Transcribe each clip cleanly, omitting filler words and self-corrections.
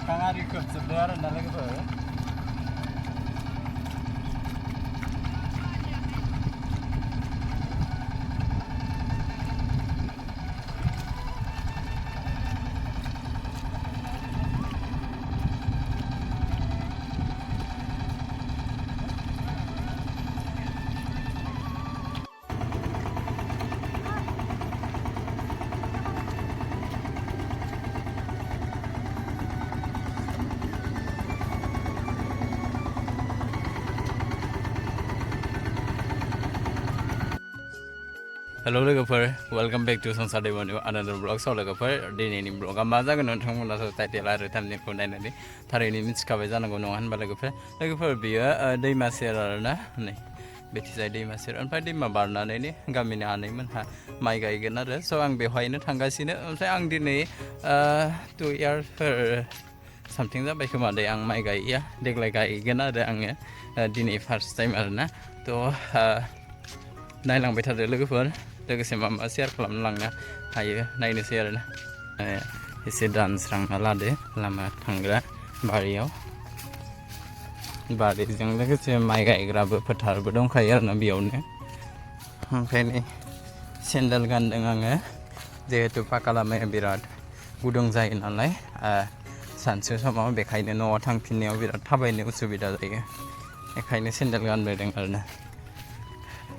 मोखाङा रिखोबजोबदों आरो ना लोगोफोर Hello लोगोफोर welcome back to संसार दैमानि another vlog so लोगोफोर दिनैनि vlogआ मा जागोन नोंथांमोनाथ' टाइटेल आरो थाम्बनेलखौ नायनानै थारैनो मिथिखाबाय जानांगौ नङा होनबा लोगोफोर बियो दैमा सेर आरोना नै बेथिजाय दैमा सेर ओमफ्राय दैमा बारनानै गामिनि आनैमोनहा माइ गायगोन आरो स' आं बेवहायनो थांगासिनो ओमफ्राय आं दिनै 2 years something जाबाय खोमा दे आं माइ गायिया देग्लाय गायगोन आरो आङो दिनै फार्स्ट टाइम आरोना थ' नायलांबाय थादो लोगोफोर लोगोसे मा मा शेयार खालामनो लांनो हायो नायनोसै आरोना एसे दानस्रांना लादो लामा थांग्रा बारियाव बारिजों लोगोसे माइ गायग्राबो फोथारबो दंखायो आरोना बेयावनो ओंखायनो सेन्देल गानदों आङो जिहेतु पाका लामाया बिराद गुदुं जायो नालाय सानसु समाव बेखायनो न'आव थांफिननायाव बिराद थाबायनो उसुबिदा जायो बेखायनो सेन्देल गानबोदों आरोना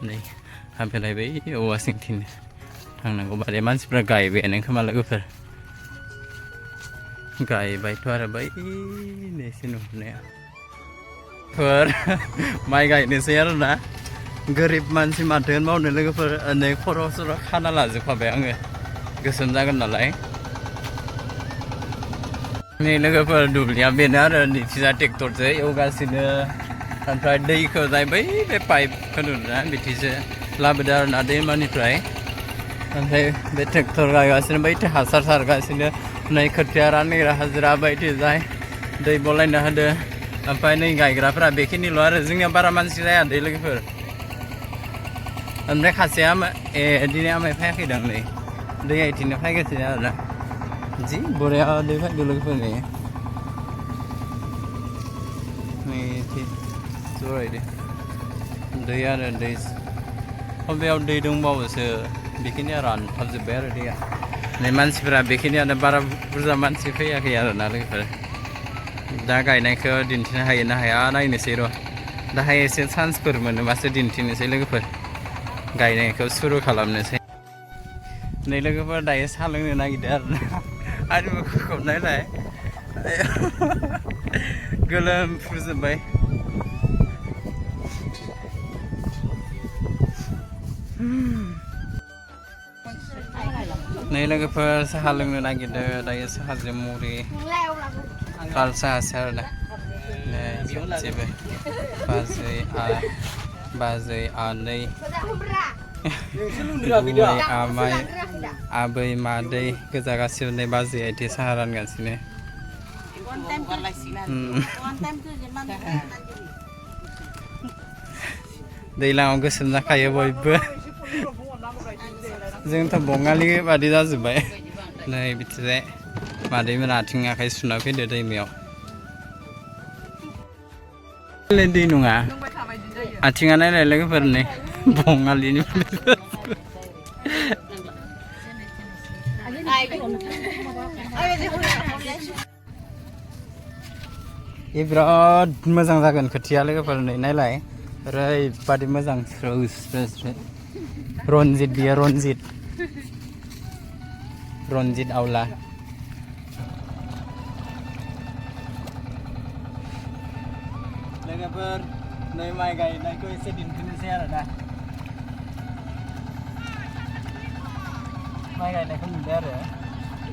नै ओमफ्राय बै औवासिंथिं थांनांगौ बादि मानसिफ्रा गायबायानो खोमा लोगोफोर गायबायथ' आरो बै एसे नुहुरनाया माइ गायनोसै आरोना गोरिब मानसि माथो मावनो लोगोफोर नै खर' सर' खाना लाजोबखाबाय आङो गोसोम जागोन नालाय नै लोगोफोर दुब्लिया बेनो आरो नैथिजा ट्रेक्टरजों एवगासिनो ओमफ्राय दैखौ जाय बै बे पाइपखौ नुदोंना बिथिंसो लाबोदों आरोना दैमानिफ्राय ओमफ्राय बे ट्रेक्टर गायगासिनो बैथि हासार सारगासिनो नै खोथिया रानग्रा हाजिरा बायदि जाय दै बलायना होदो ओमफ्राय नै गायग्राफोरा बेखिनिल' आरो जोंनिया बारा मानसि जाया दै लोगोफोर ओमफ्राय खासेया दिनै आमाय फैयाखैदां नै दै आइथिंनो फैगासिनो आरोना जि बरिया दै फैदो लोगोफोर नै जरायदो दै आरो दै बेयाव दै दंबावोसो बेखिनिया रानथाबजोब्बाय आरो दैया नै मानसिफोरा बेखिनियानो बारा बुरजा मानसि फैयाखै आरोना लोगोफोर दा गायनायखौ दिन्थिनो हायो ना हाया नायनोसै र' दाहाय एसे चान्सफोर मोनोबासो दिन्थिनोसै लोगोफोर गायनायखौ सुरु खालामनोसै नै लोगोफोर दायो साहा लोंनो नागिरदों आरोना आंनि मोखांखौ नायलाय गोलोमफ्रुजोब्बाय नै लोगोफोर साहा लोंनो नागिरदों दायो साहाजों मुरि लाल साहासो आरोना जेबो बाजै आनै गुमै आमाइ आबै मादै गोजा गासिबो नै बाजै आइथि साहा रानगासिनो दैज्लाङाव गोसोम जाखायो बयबो जोंथ' बङालि बादि जाजोब्बाय नै बिथिजाय मादैमोना आथिं आखाइ सुना फैदो दैमायाव दै नङा आथिङा नायलाय लोगोफोर नै बङालिनि बिराद मोजां जागोन खोथिया लोगोफोर नै नायलाय ओरैबादि मोजां स्रो रनजित बियो रनजित आवला लोगोफोर नै माइ गायनायखौ एसे दिन्थिनोसै आरोना माइ गायनायखौ नुदों आरो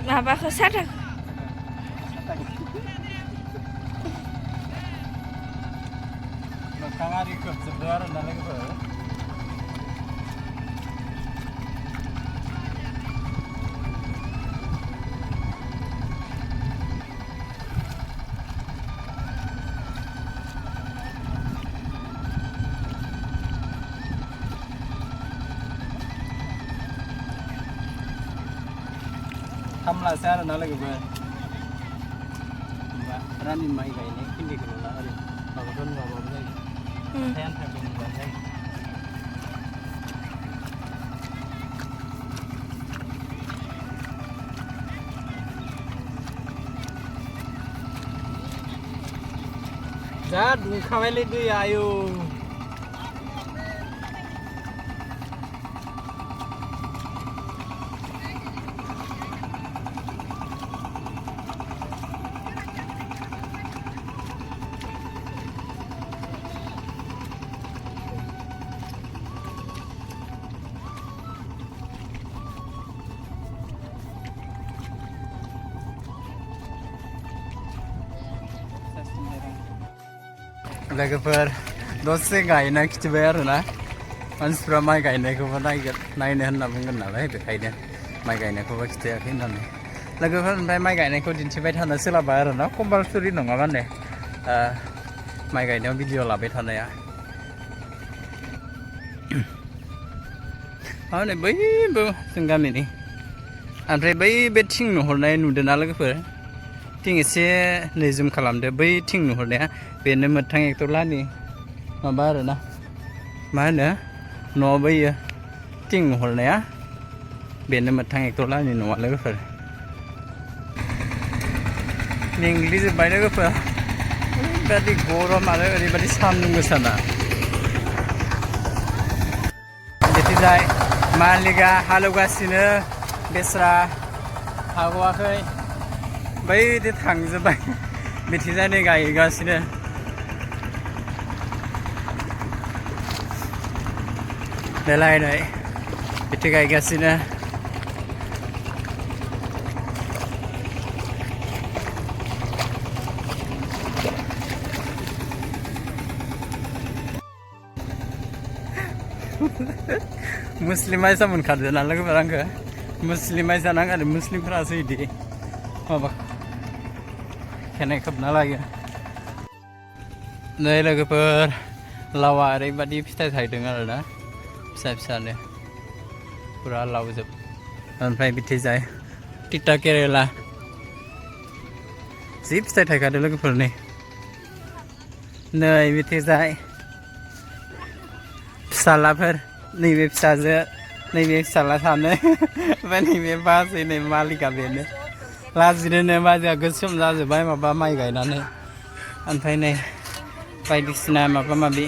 माबाखौ साथा मोखाङा रिखोबजोबदों आरोना लोगोफोर खामलासो आरोना लोगोफोर रानि माइ गायनाय खिन्थिखौ ला आरो माबाफोर माबाबो जायो हाथाय आन्थाखौ नुबा जायो जा दुंखाबायलै दैया आयौ लोगोफोर दसे गायना खिथिबाय आरोना मानसिफ्रा माइ गायनायखौबो नायनो होनना बुंगोन नालाय बेखायनो माइ गायनायखौबो खिथायाखै होननानै लोगोफोर ओमफ्राय माइ गायनायखौ दिन्थिबाय थानो सोलाबा आरोना कम्पालसरि नङा माने माइ गायनायाव भिडिअ लाबाय थानाया माने बैबो जों गामिनि ओमफ्राय बै बे थिं नुहुरनाय नुदोंना लोगोफोर थिं एसे नै जुम खालामदो बै थिं नुहुरनाया बेनो मोथां एक्टरलानि माबा आरोना मा होनो न' बैयो थिं नुहुरनाया बेनो मोथां एक्टरलानि न'आ लोगोफोर मेंग्लिजोब्बाय लोगोफोर ओरैबादि गरम आरो ओरैबादि सान्दुं गोसाना बिथिंजाय मालिकआ हालेवगासिनो बेस्रा हाग'वाखै बैदि थांजोब्बाय बिथिंजाय नै गायगासिनो बेलायनाय बिथि गायगासिनो मुस्लिम आइसा मोनखादो ना लोगोफोर आंखो मुस्लिम आइसा नां आरो मुस्लिमफोरासो इदि माबा खेनाय खोबना लायो नै लोगोफोर लावा ओरैबादि फिथाइ थायदों आरोना फिसा फिसानो पुरा लावजोब ओमफ्राय बिथिंजाय तिता केरेला जि फिथाइ थायखादों लोगोफोर नै बिथिंजाय फिसालाफोर नैबे फिसाजो नैबे फिसाला सानो ओमफ्राय नैबे बाजै नै मालिकआ बेनो लाजिनोनो बाजैया गोसोम जाजोब्बाय माबा माइ गायनानै ओमफ्राय नै बायदिसिना माबा माबि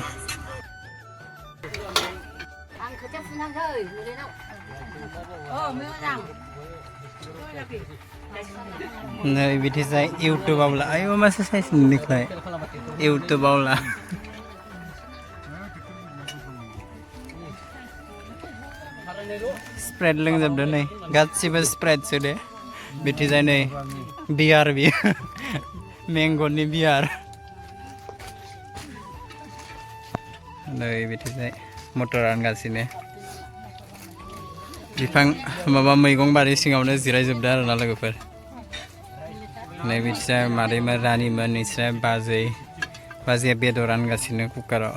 नै बिथिंजाय इउटुबाव ला आयौ मासे साइज नुनिख्लाय इउटुबाव ला स्प्रेड लोंजोबदो नै गासिबो स्प्रेडसो दे बिथिंजाय नै बियार बियो मेंग'नि बियार नै बिथिंजाय मटर रानगासिनो बिफां माबा मैगं बारि सिङावनो जिरायजोबदो आरोना लोगोफोर नै बिथिंजाय मादैमोन रानिमोन नोंस्रा बाजैया बेदर रानगासिनो कुकाराव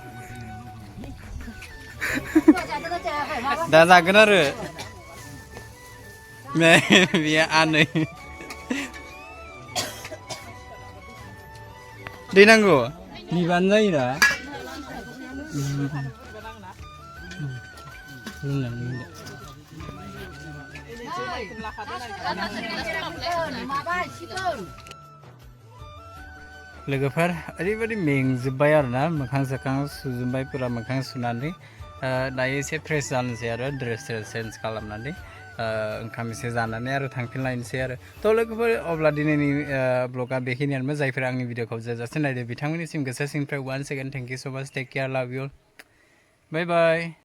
दा जागोन आरो बियो आनै दै नांगौ बिबानो जायोना लोगोफोर ओरैबादि मेंजोब्बाय आरोना मोखां सोखां सुजोब्बाय पुरा मोखां सुनानै दायो एसे फ्रेस जानोसै आरो ड्रेस चेन्ज खालामनानै ओंखाम एसे जानानै आरो थांफिनलायनोसै आरो थ' लोगोफोर अब्ला दिनैनि ब्लगा बेखिनियानो जायफोर आंनि भिडिअखौ जोजासे नायदो बिथांमोननिसिम गोसो सिंनिफ्राय 1 सेकेन्ड थेंक इउ सो माच टेक केयार लाभ इउ बाय बाय